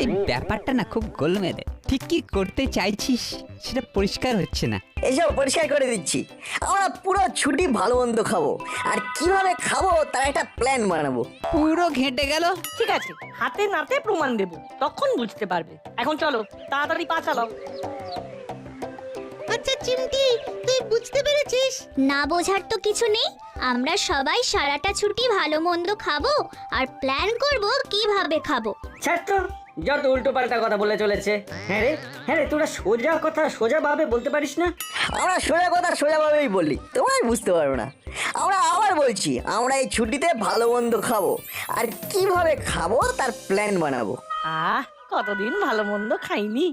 এই ব্যাপারটা না খুব গোলমেলে। ঠিক কি করতে চাইছিস সেটা পরিষ্কার হচ্ছে না। এসব পরিষ্কার করে দিচ্ছি। আমরা পুরো ছুটি ভালো মন্দ খাবো, আর কিভাবে খাবো তার একটা প্ল্যান বানাবো। পুরো ঘেঁটে গেল। ঠিক আছে, হাতে নাতে প্রমাণ দেব, তখন বুঝতে পারবে। এখন চলো তাড়াতাড়ি পা চালাও। আচ্ছা চিমটি, তুই বুঝতে পেরেছিস? না বোঝার তো কিছু নেই। আমরা সবাই সারাটা ছুটি ভালো মন্দ খাবো আর প্ল্যান করব কিভাবে খাবো। ছাত্র যত উল্টো পাল্টা কথা বলে চলেছে। হ্যাঁ রে তোরা সোজা কথা সোজা ভাবে বলতে পারিস না? আমরা সোজা কথা সোজাভাবেই বলি, তোমরাই বুঝতে পারো না। আমরা আবার বলছি, আমরা এই ছুটিতে ভালো মন্দ খাবো, আর কিভাবে খাবো তার প্ল্যান বানাবো। কতদিন ভালো মন্দ খাইনি।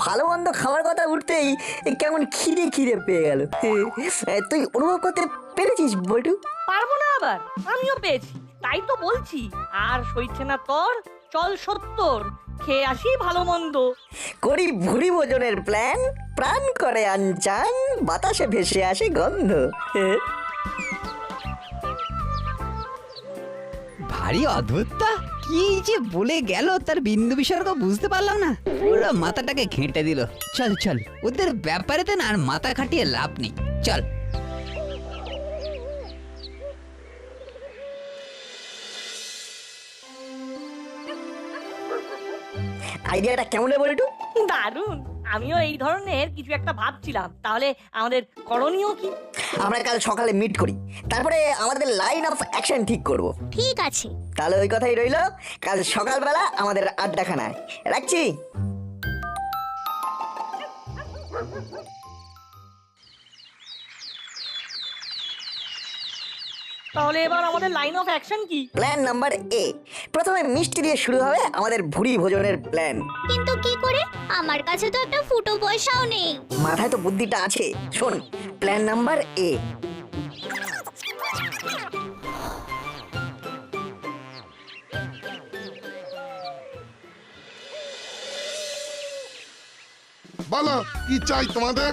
ভালো মন্দ খাওয়ার কথা উঠতেই কেমন খিদে খিদে পেয়ে গেল। তুই অনুভব করতে পেরেছিস বটু? পারবো না আবার, আমিও পেয়েছি, তাই তো বলছি। আর সইছে না তোর, চল 70 খেয়ে আসি ভালো মন্দ। করি ভুরি ভোজনের প্ল্যান, প্রাণ করে আনচান, বাতাসে ভেসে আসে গন্ধ। ভারী অদ্ভুত। কি যে বলে গেল তার বিন্দু বিসর্গ বুঝতে পারলাম না। পুরো মাথাটাকে ঘেঁটে দিল। চল চল, ওদের ব্যাপারেতে না আর মাথা খাটিয়ে লাভ নেই। চল। আইডিয়াটা কেমন রে বলটু? দারুণ, আমিও এই ধরনের কিছু একটা ভাবছিলাম। তাহলে আমাদের করণীয় কি? আমরা কাল সকালে মিট করি, তারপরে আমাদের লাইন অফ অ্যাকশন ঠিক করব। ঠিক আছে। তাহলে ওই কথাই রইলো, কাল সকালবেলা আমাদের আড্ডাখানায়। রাখছি। তাহলে এবার আমাদের লাইন অফ অ্যাকশন কি? প্ল্যান নাম্বার এ, প্রথমে মিষ্টি দিয়ে শুরু হবে আমাদের ভুরি ভোজনের প্ল্যান। কিন্তু কি করে? আমার কাছে তো একটা ফুটো পয়সাও নেই। মাথায় তো বুদ্ধিটা আছে, শোন। প্ল্যান নাম্বার এ, বলো কি চাই তোমাদের?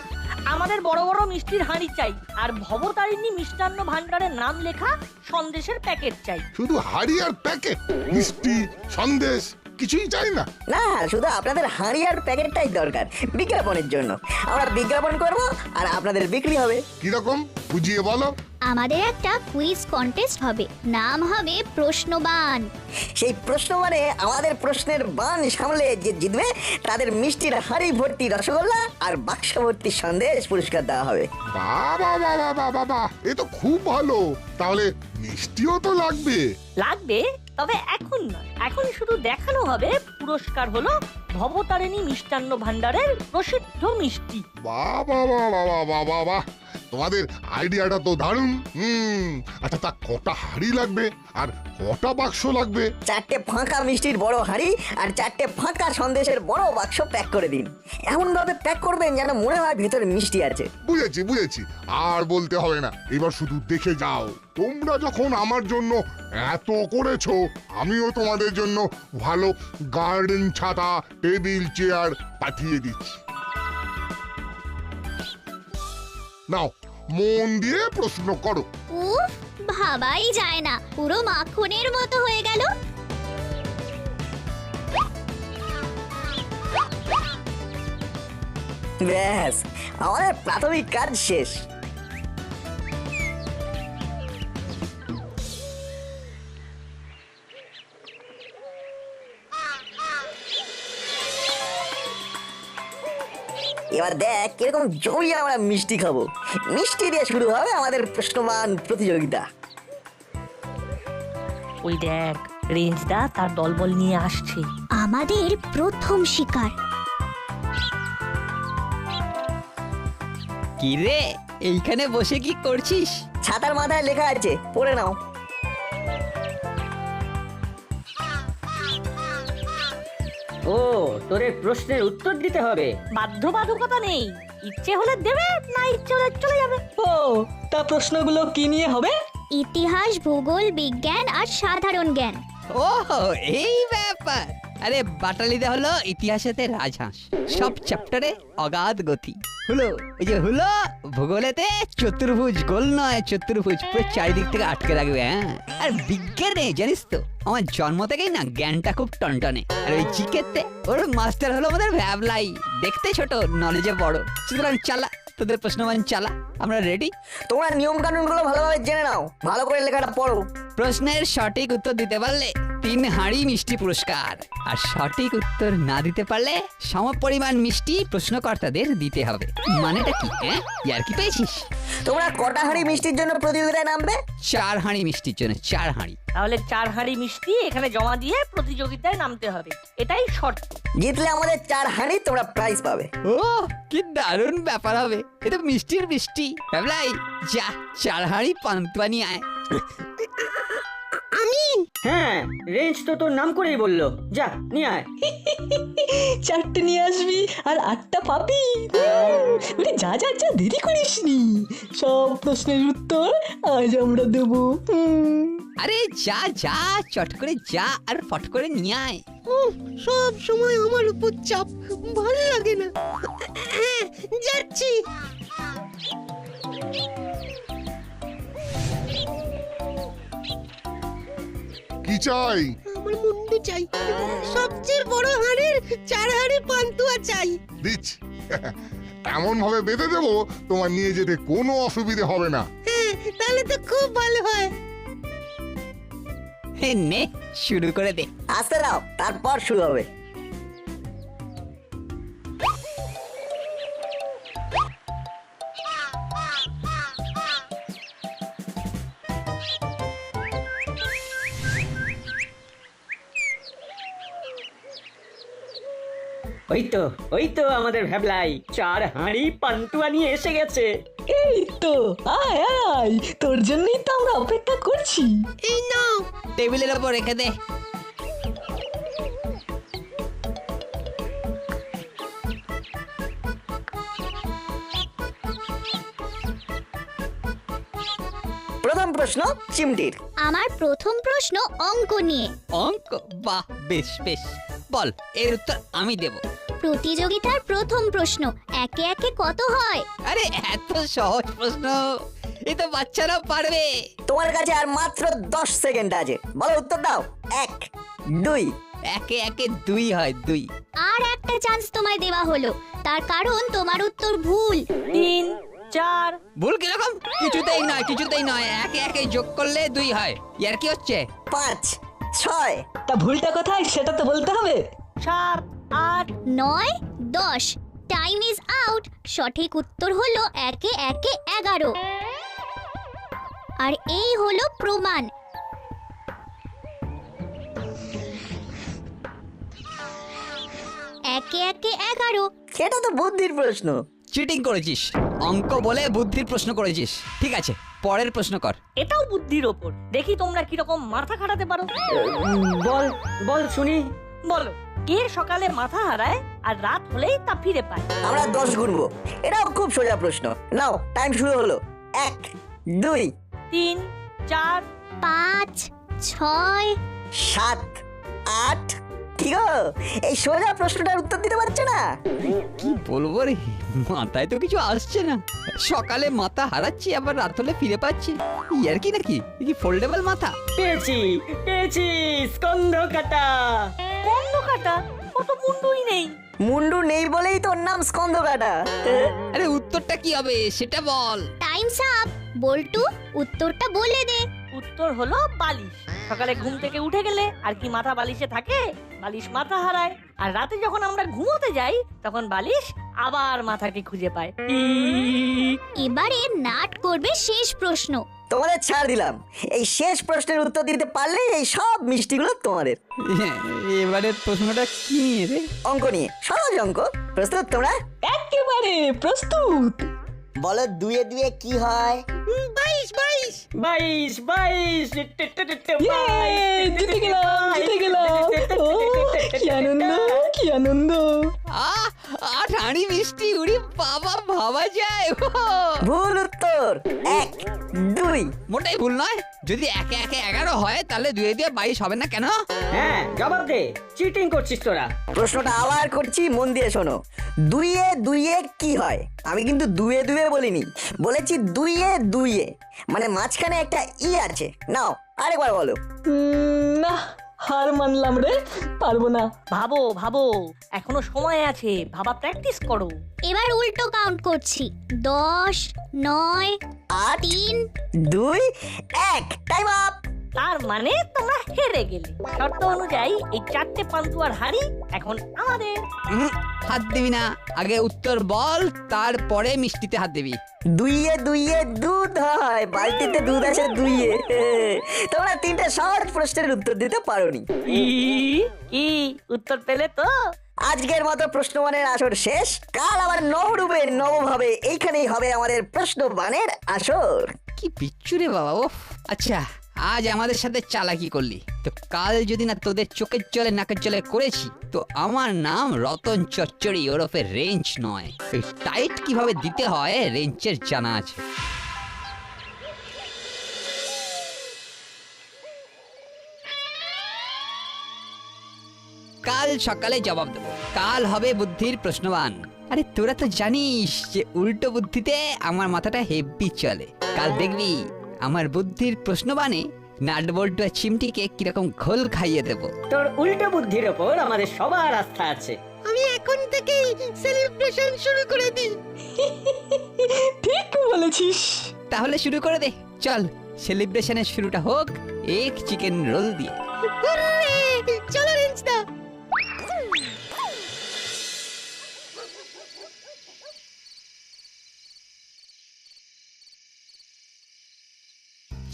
আমাদের বড় বড় মিষ্টির হাঁড়ি চাই, আর ভবতারিণী মিষ্টান্ন ভান্ডারের নাম লেখা সন্দেশের প্যাকেট চাই। শুধু হাড়ি আর প্যাকেট? মিষ্টি সন্দেশ কিছুই চাই না? না, শুধু আপনাদের হাঁড়ি আর প্যাকেটটাই দরকার বিজ্ঞাপনের জন্য। আমরা বিজ্ঞাপন করব আর আপনাদের বিক্রি হবে। কিরকম বুঝিয়ে বলো। আমাদের একটা কুইজ কন্টেস্ট হবে, নাম হবে প্রশ্নবান। সেই প্রশ্ন মানে আমাদের প্রশ্নের বান সামলে যে জিতবে তাদের মিষ্টির হাঁড়ি ভর্তি রসগোল্লা আর বাক্স ভর্তি সন্দেশ পুরস্কার দেওয়া হবে। বাবা বাবা বাবা বাবা, এ তো খুব ভালো। তাহলে মিষ্টিও তো লাগবে। লাগবে, তবে এখন নয়। এখন শুধু দেখানো হবে পুরস্কার হলো ভবতারিণী মিষ্টান্ন ভান্ডারের প্রসিদ্ধ মিষ্টি। বাবা বাবা বাবা বাবা, তোমাদের আইডিয়াটা তো দারুণ। আচ্ছা, তা কটা হাড়ি লাগবে আর কটা বাক্স লাগবে? 4টে ফাঁকা মিষ্টির বড় হাঁড়ি আর 4টে ফাঁকা সন্দেশের বড় বাক্স প্যাক করে দিন। এমন ভাবে প্যাক করবেন যেন মনে হয় ভেতরে মিষ্টি আছে। বুঝেছি বুঝেছি, আর বলতে হবে না। এবার শুধু দেখে যাও। তোমরা যখন আমার জন্য এত করেছো, আমিও তোমাদের জন্য ভালো গার্ডেন ছাতা, টেবিল চেয়ার পাঠিয়ে দিচ্ছি। নাও, মন দিয়ে প্রশ্ন করো। উফ, ভাবাই যায় না, পুরো মাখনের মতো হয়ে গেল। ব্যাস, আমাদের প্রাথমিক কাজ শেষ। এবার দেখ কিরকম জমিয়ে আমরা মিষ্টি খাবো। মিষ্টি দিয়ে শুরু হবে আমাদের প্রশ্নমান প্রতিযোগিতা। ওই দেখ, রেঞ্জদা তার দলবল নিয়ে আসছে। আমাদের প্রথম শিকার। কি রে, এইখানে বসে কি করছিস? ছাতার মাথায় লেখা আছে, পড়ে নাও। ও, তোরে প্রশ্নের উত্তর দিতে হবে? বাধ্যবাধকতা নেই, ইচ্ছে হলে দেবে, না ইচ্ছে হলে চলে যাবে। ও, তা প্রশ্নগুলো কি নিয়ে হবে? ইতিহাস, ভূগোল, বিজ্ঞান আর সাধারণ জ্ঞান। ওহো, এই ব্যাপার। আরে বাটালিতে হলো ইতিহাসেতে রাজহাঁস, সব চ্যাপ্টারে অগাধ গতি। হলো ওই যে হলো ভূগোলেতে চতুর্ভুজ, গোল নয় চতুর্ভুজ, পুরো চারিদিক থেকে আটকে রাখবে। হ্যাঁ, আর বিজ্ঞানে জানিস তো আমার জন্ম থেকেই না জ্ঞানটা খুব টনটনে। আর ওই জিকেতে ওর মাস্টার হলো আমাদের ভ্যাবলাই, দেখতে ছোট নলেজে বড়। সুতরাং চালা তোদের প্রশ্নমান চালা, আমরা রেডি। তোমরা নিয়ম কানুন গুলো ভালোভাবে জেনে নাও, ভালো করে লেখাটা পড়ো। প্রশ্নের সঠিক উত্তর দিতে পারলে 3 হাঁড়ি মিষ্টি পুরস্কার, আর সঠিক উত্তর না দিতে পারলে সমপরিমাণ মিষ্টি প্রশ্নকর্তাদের দিতে হবে। মানেটা কি? হ্যাঁ, ইয়ার কি পেয়েছিস? তোমরা কটা হাঁড়ি মিষ্টির জন্য প্রতিযোগিতায় নামবে? 4 হাঁড়ি মিষ্টির জন্য 4 হাঁড়ি। তাহলে 4 হাঁড়ি মিষ্টি এখানে জমা দিয়ে প্রতিযোগিতায় নামতে হবে, এটাই শর্ত। জিতলে আমাদের 4 হাঁড়ি তোমরা প্রাইজ পাবে। ও কি দারুণ ব্যাপার হবে, এটা মিষ্টির বৃষ্টি। ভাবলাই যা 4 হাঁড়ি পান্তুয়া নিয়ে আয়। হ্যাঁ, রেঞ্জ তো তোর নাম করেই বললো, যা নিয়ে আয়। 4টে নিয়ে আসবি আর 8টা পাবি। ওরে যা যা যা, দেরি করিসনি, সব প্রশ্নের উত্তর আজ আমরা দেবো। আরে যা যা, চট করে যা আর ফট করে নিয়ে আয়। সব সময় আমার উপর চাপ, ভালো লাগে না। যাচ্ছি। কি চাই? আমার মুন্ডু চাই, সবচেয়ে বড় হাঁড়ির 4 হাঁড়ি পান্তুয়া চাই। দিচ্ছি। এমন ভাবে বেঁধে দেবো তোমার নিয়ে যেতে কোনো অসুবিধে হবে না। হ্যাঁ, তাহলে তো খুব ভালো হয়। হে নে, শুরু করে দে। আসতে দাও, তারপর শুরু হবে। ওই তো আমাদের ভ্যাবলাই 4 হাঁড়ি পান্তুয়া নিয়ে এসে গেছে। এই তো, আয় আয়, তোর জন্যই তো আমরা অপেক্ষা করছি। এই নাও। টেবিলের ওপর রেখে দে। প্রথম প্রশ্ন চিমটির। আমার প্রথম প্রশ্ন অঙ্ক নিয়ে। অঙ্ক? বাহ, বেশ বেশ, বল, এর উত্তর আমি দেব। প্রতিযোগিতার প্রথম প্রশ্ন, একে একে কত হয়? আরে এত সহজ প্রশ্ন, এ তো বাচ্চারা পারবে। তোমার কাছে আর মাত্র 10 সেকেন্ড আছে, বলো উত্তর দাও। 1, 2। একে একে 2 হয়, 2। আর একটা চান্স তোমায় দেওয়া হলো, তার কারণ তোমার উত্তর ভুল। 3, 4। ভুল কিরকম? কিছুতেই নয়, কিছুতেই নয়, একে একে যোগ করলে 2 হয়। ইয়ার কি হচ্ছে? 5, 6। তা ভুলটা কোথায় সেটা তো বলতে হবে। 7, 8। 9, 10। Time is out. সঠিক উত্তর হলো একে একে 11। আর এই হলো প্রমাণ। একে একে 11। এটা তো বুদ্ধির প্রশ্ন। চিটিং করেছিস, অঙ্ক বলে বুদ্ধির প্রশ্ন করেছিস। ঠিক আছে, পরের প্রশ্ন কর। এটাও বুদ্ধির ওপর, দেখি তোমরা কিরকম মাথা খাটাতে পারো। বল বল শুনি। বলো, কে সকালে মাথা হারায় আর রাত হলেই তা ফিরে পায়? আমরা 10 গুনবো, এটাও খুব সোজা প্রশ্ন। নাও, টাইম শুরু হলো। 1, 2, 3, 4। 5, 6। 7, 8। কি গো, এই সোজা প্রশ্নটার উত্তর দিতে পারছো না? কি বলবো রে, মাথায় তো কিছু আসছে না। সকালে মাথা হারাচ্ছি, আবার রাত হলে ফিরে পাচ্ছি। ইয়ার কি নাকি? এ কি ফোল্ডেবল মাথা? পেয়েছি পেয়েছি, স্কন্ধ কাটা। কন্দ কাটা? কত মুন্ডুই নেই। মুন্ডু নেই বলেই তোর নাম স্কন্ধকাটা। আরে উত্তরটা কি হবে সেটা বল। Times up. বল্টু, উত্তরটা বলে দে। উত্তর হলো বালিশ। সকালে ঘুম থেকে উঠে গেলে আর কি মাথা বালিশে থাকে? বালিশ মাথা হারায়। আর রাতে যখন আমরা ঘুমোতে যাই তখন বালিশ আবার মাথাকে খুঁজে পায়। এবারে নাট করবে শেষ প্রশ্ন। তোমাদের ছাড় দিলাম, এই শেষ প্রশ্নের উত্তর দিতে পারলে এই সব মিষ্টিগুলো তোমাদের। এবারের প্রশ্নটা কি নিয়ে রে? অঙ্ক নিয়ে, সহজ অঙ্ক। প্রস্তুত তোমরা? একেবারে প্রস্তুত। বলো 2 এ 2 কি হয়? 22, 22। 22 22। ইয়ে, জিতে গেলাম জিতে গেলাম। ও কি আনন্দ, কি আনন্দ। আর হাঁড়ি মিষ্টি, উড়ি বাবা, ভাবা যায়? ভুল উত্তর 1 2। মোটেই ভুল নয়। যদি একে একে 11 হয় তাহলে 2 দিয়ে 22 হবে না কেন? হ্যাঁ জবাব দে, চিটিং করছিস তোরা। প্রশ্নটা আবার করছি, মন দিয়ে শোনো। 2 কি হয়? আমি কিন্তু 2 বলিনি, বলেছি 2 মানে মাঝখানে একটা ই আছে। নাও আরেকবার বলো। না, হার মানলাম রে, পারবো না। ভাবো ভাবো, এখনো সময় আছে, ভাবা প্র্যাকটিস করো। এবার উল্টো কাউন্ট করছি। 10, 9, 8 3। 2 1, টাইম আপ। তার মানে তোমরা হেরে গেলে। শর্ত অনুযায়ী এই 4টে পান্তুয়ার হাড়ি এখন আমাদের। হাত দিবি না, আগে উত্তর বল, তারপরে মিষ্টিতে হাত দিবি। 2 দুধ হয়, বালতিতে দুধ আছে 2। তোমরা 3টে শর্ট প্রশ্নের উত্তর দিতে পারোনি। কি উত্তর পেলে তো? আজকের মতো প্রশ্নবানের আসর শেষ। কাল আবার নবরূপে নবভাবে এইখানেই হবে আমাদের প্রশ্নবানের আসর। কি বিচ্ছু রে বাবা। ও আচ্ছা, আজ আমাদের সাথে চালাকি করলি তো কাল যদি না তোদের চোখের জলে নাকের জলে করেছি তো আমার নাম রতন চচ্চড়ি ওরফে রেঞ্জ নয়। এই টাইট কিভাবে দিতে হয় রেঞ্চের জানা আছে। কাল সকালে জবাব দেবো। কাল হবে বুদ্ধির প্রশ্নবান। আরে তোরা তো জানিস যে উল্টো বুদ্ধিতে আমার মাথাটা হেভি চলে। কাল দেখবি আমার বুদ্ধির প্রশ্নবানে নাট বল্টু আর চিমটিকে কিরকম ঘোল খাইয়ে দেব। তোর উল্টো বুদ্ধির ওপর আমাদের সবার আস্থা আছে। আমি এখন থেকেই সেলিব্রেশন শুরু করে দিই। ঠিক বলেছিস। তাহলে শুরু করে দে, চল সেলিব্রেশনের শুরুটা হোক এক চিকেন রোল দিয়ে। হুররে! চলো রেঞ্জদা।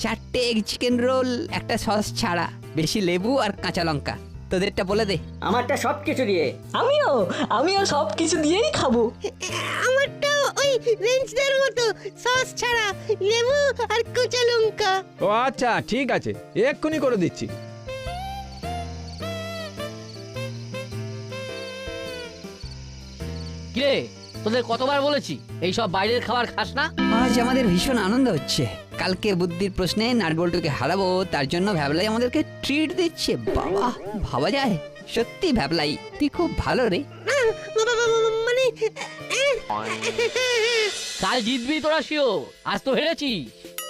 চারটে এগ চিকেন রোল, একটা সস ছাড়া, বেশি লেবু আর কাঁচা লঙ্কা। তোদেরটা বলে দে। আমারটা সবকিছু দিয়ে। আমিও সব কিছু দিয়েই খাবো। আমারটাও ওই রেঞ্জদার মতো, সস ছাড়া, লেবু আর কাঁচা লঙ্কা। ও আচ্ছা, ঠিক আছে, এক্ষুনি করে দিচ্ছি। কিরে, তোদের কতবার বলেছি এই সব বাইরের খাবার খাস না? আজ আমাদের ভীষণ আনন্দ হচ্ছে। কালকে বুদ্ধির প্রশ্নে নাটবল্টুকে হারাবো, তার জন্য ভ্যাবলাই আমাদেরকে ট্রিট দিচ্ছে। বাবা, ভাবা যায়? সত্যি ভ্যাবলাই, তুই খুব ভালো রে। মানে কাল জিতবি তোরা শিওর। আজ তো হেরেছিস।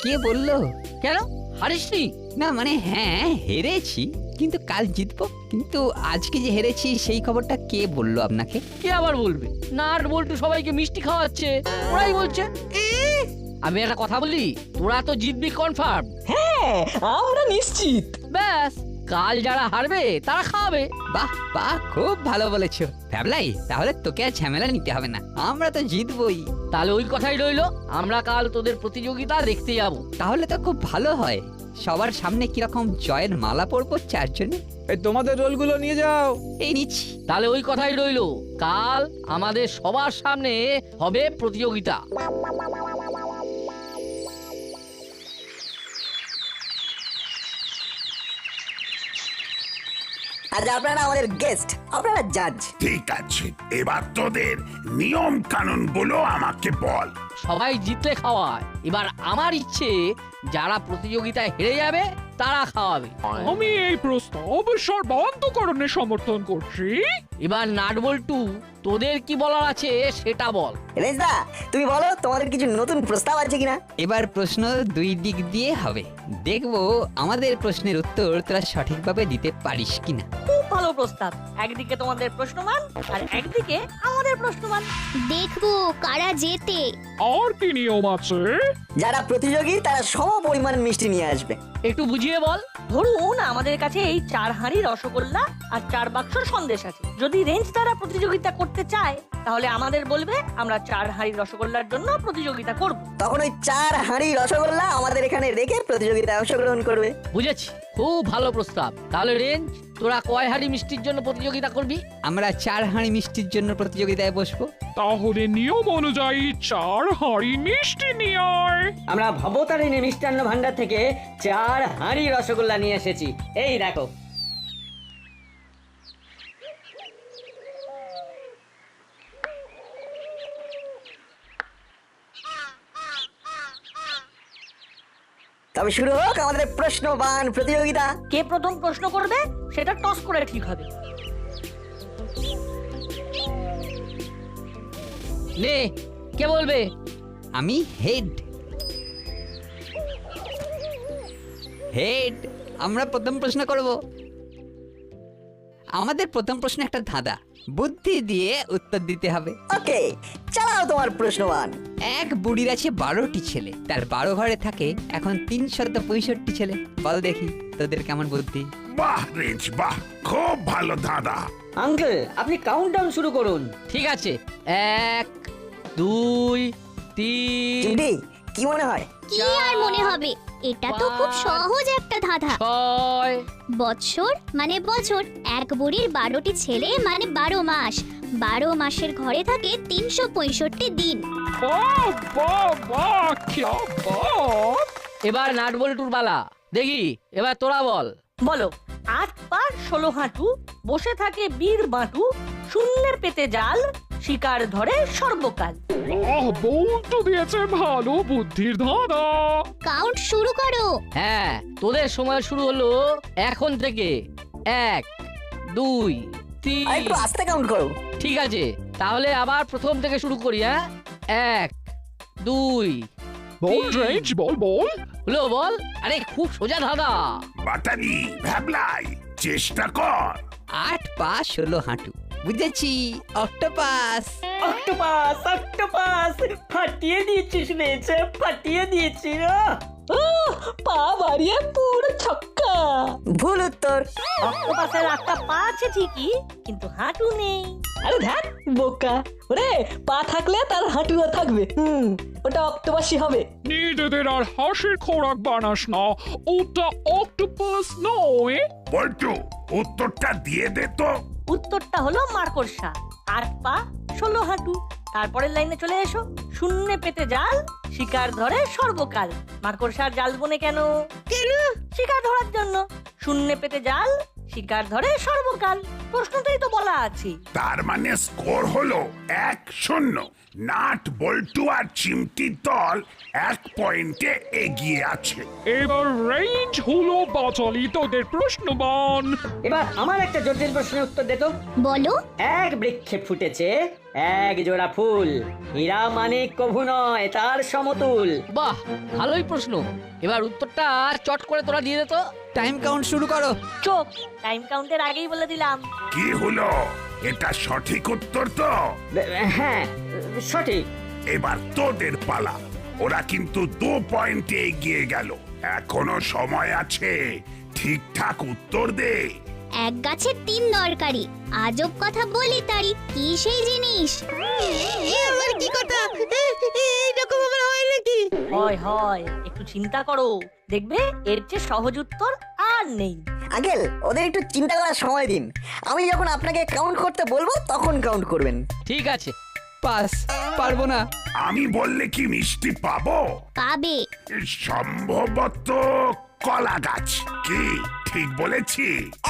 কে বললো? কেন হারিসনি? না মানে হ্যাঁ হেরেছি, কিন্তু কাল জিতবো। কিন্তু আজকে যে হেরেছি সেই খবরটা কে বললো আপনাকে? কে আবার বলবে? নাট বল্টু সবাইকে মিষ্টি খাওয়াচ্ছে, ওরাই বলছে। আমি একটা কথা বলি, তোরা তো জিতবি কনফার্ম। হ্যাঁ, আমরা নিশ্চিত। ব্যাস, কাল যারা হারবে তারা খাওয়াবে। বাহ বাহ, খুব ভালো বলেছো ভ্যাবলাই। তাহলে তোকে আর ঝামেলা নিতে হবে না, আমরা তো জিতবই। তাহলে ওই কথাই রইলো, আমরা কাল তোদের প্রতিযোগিতা দেখতে যাব। তাহলে তো খুব ভালো হয়। সবার সামনে কিরকম জয়ের মালা পরবো চারজনে। এই তোমাদের রোলগুলো নিয়ে যাও। এই নিচ্ছি। তাহলে ওই কথাই রইলো, কাল আমাদের সবার সামনে হবে প্রতিযোগিতা। আজ আপনারা আমাদের গেস্ট, আপনারা জাজ। ঠিক আছে, এবার তোদের নিয়ম কানুন গুলো আমাকে বল। সবাই জিতলে খাওয়ায়। এবার আমার ইচ্ছে, যারা প্রতিযোগিতায় হেরে যাবে তারা খাওয়াবে। আমি এই প্রস্তাব সর্বান্তকরণে সমর্থন করছি। এবার নাটবল্টু, তোদের কি বলার আছে সেটা বল। রেঞ্জদা, তুমি বলো তোমাদের কিছু নতুন প্রস্তাব আছে কিনা। এবার প্রশ্ন দুই দিক দিয়ে হবে। দেখবো আমাদের প্রশ্নের উত্তর তোরা সঠিকভাবে দিতে পারিস কিনা। খুব ভালো প্রস্তাব। একদিকে তোমাদের প্রশ্নমান আর একদিকে আমাদের প্রশ্নমান। দেখবো কারা জেতে। আর কি নিয়ম আছে? যারা প্রতিযোগী তারা সম পরিমাণ মিষ্টি নিয়ে আসবে। একটু বুঝিয়ে বল। ধরুন আমাদের কাছে এই 4 হাঁড়ি রসগোল্লা আর 4 বাক্স সন্দেশ আছে। যদি রেঞ্জ দ্বারা প্রতিযোগিতা করতে চায় তাহলে আমাদের বলবে, আমরা 4 হাঁড়ি রসগোল্লার জন্য প্রতিযোগিতা করব। তখন ওই 4 হাঁড়ি রসগোল্লা আমাদের এখানে রেখে প্রতিযোগিতায় অংশগ্রহণ করবে। বুঝেছি, খুব ভালো প্রস্তাব। তাহলে রেঞ্জ, তোরা কয় হাঁড়ি মিষ্টির জন্য প্রতিযোগিতা করবি? আমরা 4 হাঁড়ি মিষ্টির জন্য প্রতিযোগিতায় বসবো। তাহলে নিয়ম অনুযায়ী 4 হাঁড়ি মিষ্টি নিয়ে আয়। আমরা ভবতারিণী মিষ্টান্ন ভান্ডার থেকে 4 হাঁড়ি রসগোল্লা নিয়ে এসেছি। এই দেখো। তবে শুরু হোক আমাদের প্রশ্নবান প্রতিযোগিতা। কে প্রথম প্রশ্ন করবে সেটা টস করে ঠিক হবে। নে, কে বলবে? আমি হেড। হেড, আমরা প্রথম প্রশ্ন করব। আমাদের প্রথম প্রশ্ন একটা ধাঁধা, বুদ্ধি দিয়ে উত্তর দিতে হবে। ওকে, চালাও তোমার প্রশ্নবান। এক বুড়ির আছে 12টি ছেলে, তার 12 ঘরে থাকে এখন 365 ছেলে। বল দেখি তোদের কেমন বুদ্ধি। বাহ রেঞ্জ, বাহ, খুব ভালো দাদা। আঙ্কেল আপনি কাউন্টডাউন শুরু করুন। ঠিক আছে, 1 2 3 চিমটি, কি মনে হয়? কি আর মনে হবে, এটা তো খুব সহজ একটা ধাঁধা। 6 বৎসর মানে বছর, এক বুড়ির 12টি ছেলে মানে 12 মাস, 12 মাসের ঘরে থাকে 365 দিন। বাহ বাহ বাহ, क्या बात। এবার নাট বল্টুর পালা। দেখি এবার তোরা বল। বলো, 8 পা 16 হাঁটু, বসে থাকে বীর বাঁটু, শূন্যের পেতে জাল, শিকার ধরে সর্বকাল। বাহ, বল্টু দিয়েছে ভালো বুদ্ধির ধাঁধা। কাউন্ট শুরু করো। হ্যাঁ, তোদের সময় শুরু হলো এখন থেকে। 1 2 আর একটু 3। আস্তে কাউন্ট করো। ঠিক আছে, তাহলে আবার প্রথম থেকে শুরু করি। হ্যাঁ, 1 2 বল রেঞ্জ, বল বল। হলো বল। আরে খুব সোজা ধাঁধা। বাটালি ভ্যাবলাই, চেষ্টা কর। 8 পা 16 হাঁটু, বুঝেছি, অক্টোপাস। অক্টোপাস, অক্টোপাস, ফাটিয়ে দিয়েছিস রেঞ্জ, ফাটিয়ে দিয়েছিস। পা বাড়িয়ে পুরো ছক্কা। ভুল উত্তর। অক্টোপাসের 8টা পা আছে ঠিকই, কিন্তু হাঁটু নেই। আরে ধ্যান বোকা, ওরে পা থাকলে তার হাঁটুও থাকবে। ওটা অক্টোপাসই হবে। নিজেদের আর হাসির খোরাক বানাস না, ওটা অক্টোপাস নয়। বল্টু, উত্তরটা দিয়ে দে তো। উত্তরটা হলো মাকড়সা। 8 পা 16 হাঁটু। তারপরের লাইনে চলে এসো, শূন্যে পেতে জাল, শিকার ধরে সর্বকাল। মাকড়সার জাল বনে কেন? কেন? শিকার ধরার জন্য। শূন্যে পেতে জাল, শিকার ধরে সর্বকাল, প্রশ্নটাই তো বলা আছে। তার মানে স্কোর হলো 1-0। নাট বল্টু আর চিমটির দল 1 পয়েন্টে এগিয়ে আছে। এবার রেঞ্জ হলো বাচালি তোদের প্রশ্নবান। এবার আমার একটা জটিল প্রশ্নের উত্তর দে তো। বলো। এক বৃক্ষে ফুটেছে এক জোড়া ফুল, হীরা মানিক কভু নয় তার সমতুল। বাহ, ভালোই প্রশ্ন। এবার উত্তরটা চট করে তোরা দিয়ে দে তো। টাইম কাউন্ট শুরু করো। চোখ, টাইম কাউন্টের আগেই বলে দিলাম। কি হলো, এটা সঠিক উত্তর তো? হ্যাঁ সঠিক। এবার তোদের পালা। ওরা কিন্তু 2 পয়েন্টে এগিয়ে গেল, এখনো সময় আছে, ঠিকঠাক উত্তর দে। এক গাছে 3 দরকারি, আজব কথা বলি তারি, কি সেই জিনিস? আমার কি কথা, এইরকম আবার হয় নাকি? হয় হয়, একটু চিন্তা করো, দেখবে এর চেয়ে সহজ উত্তর আর নেই। আঙ্কেল, ওদের একটু চিন্তা করার সময় দিন। আমি যখন আপনাকে কাউন্ট করতে বলবো তখন কাউন্ট করবেন। ঠিক আছে। পাস, পারবো না। আমি বললে কি মিষ্টি পাবো? পাবে। সম্ভবত কলা গাছ। কি ঠিক বলেছি?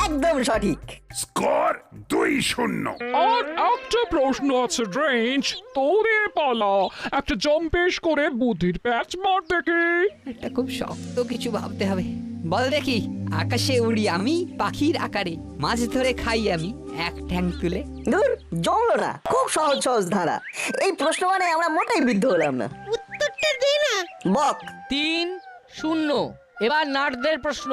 একদম সঠিক। স্কোর 2-0। আর একটা প্রশ্ন আছে রেঞ্জ, তোদের পালা। একটা জম্পেশ করে বুদ্ধির প্যাচ মার দেখি। এটা খুব শক্ত কিছু ভাবতে হবে। বল দেখি, আকাশে উড়ি আমি পাখির আকারে, মাছ ধরে খাই আমি এক ঠ্যাং তুলে। দূর, জমলো না। খুব সহজ সহজ ধারা। এই প্রশ্ন মানে আমরা মোটেই বিদ্ধ হলাম না। উত্তরটা দে না। বক। 3-0। এবার নাটদের প্রশ্ন।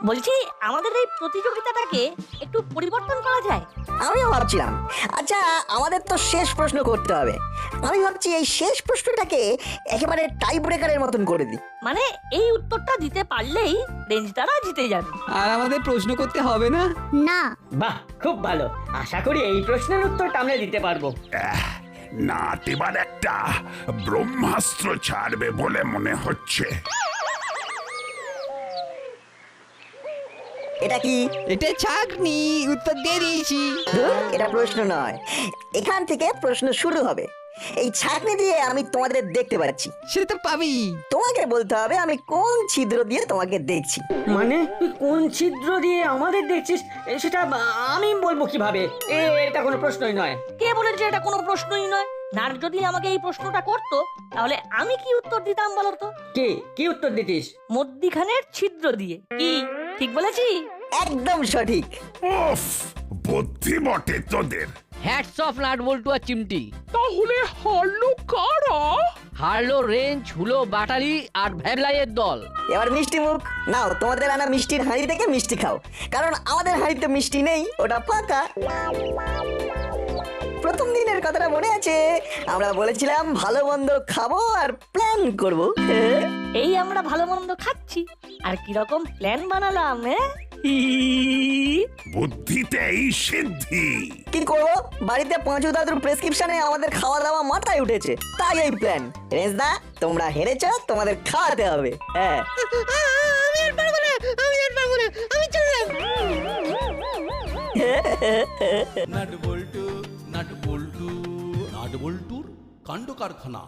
বলছি, আমাদের এই প্রতিযোগিতাটাকে একটু পরিবর্তন করা যায়? আমিও ভাবছিলাম। আচ্ছা, আমাদের তো শেষ প্রশ্ন করতে হবে। আমি ভাবছি এই শেষ প্রশ্নটাকে একেবারে টাই ব্রেকারের মতন করে দিই। মানে এই উত্তরটা দিতে পারলেই রেঞ্জ দ্বারা জিতে যাবে। আর আমাদের প্রশ্ন করতে হবে না। না। বাহ, খুব ভালো। আশা করি এই প্রশ্নের উত্তরটা আমরা দিতে পারবো। নাট এবার একটা ব্রহ্মাস্ত্র ছাড়বে বলে মনে হচ্ছে। এটা কি? এটা ছাঁকনি, উত্তর দিয়ে দিয়েছি। ধুর, এটা প্রশ্ন নয়। এখান থেকে প্রশ্ন শুরু হবে। এই ছাঁকনি দিয়ে আমি তোমাদের দেখতে পাচ্ছি। সেটা তো পাবি। তোমাকে বলতে হবে আমি কোন ছিদ্র দিয়ে তোমাকে দেখছি। মানে তুই কোন ছিদ্র দিয়ে আমাদের দেখছিস সেটা আমি বলবো কিভাবে? এটা কোনো প্রশ্নই নয়। কে বলেছে এটা কোনো প্রশ্নই নয়? নাট যদি আমাকে এই প্রশ্নটা করতো তাহলে আমি কি উত্তর দিতাম বলতো? কি উত্তর দিতিস? মধ্যিখানের ছিদ্র দিয়ে। কি ঠিক বলেছি? একদম সঠিক। উফ, বুদ্ধি বটে তোদের। হ্যাটস অফ নাট বল্টু আর চিমটি। তাহলে হারলো কারা? হারলো রেঞ্জ, হুলো বাটালি আর ভ্যাবলাইয়ের দল। এবার মিষ্টি মুখ নাও, তোমাদের আনা মিষ্টির হাঁড়ি থেকে মিষ্টি খাও, কারণ আমাদের হাঁড়িতে মিষ্টি নেই, ওটা ফাঁকা। প্রথম দিনের কথাটা মনে আছে? আমরা বলেছিলাম ভালো মন্দ খাবো আর প্ল্যান করব। এই আমরা ভালো মন্দ খাচ্ছি আর কিরকম প্ল্যান বানালাম। বুদ্ধিতেই সিদ্ধি। কি করবো, বাড়িতে পাঁচু দাদুর প্রেসক্রিপশনে আমাদের খাওয়া দাওয়া মাথায় উঠেছে, তাই এই প্ল্যান। রেঞ্জদা, তোমরা হেরেছ, তোমাদের খাওয়াতে হবে। হ্যাঁ, আমি আর পারবো না, আমি চললাম। নাট বল্টু নাট বল্টুর কাণ্ড কারখানা।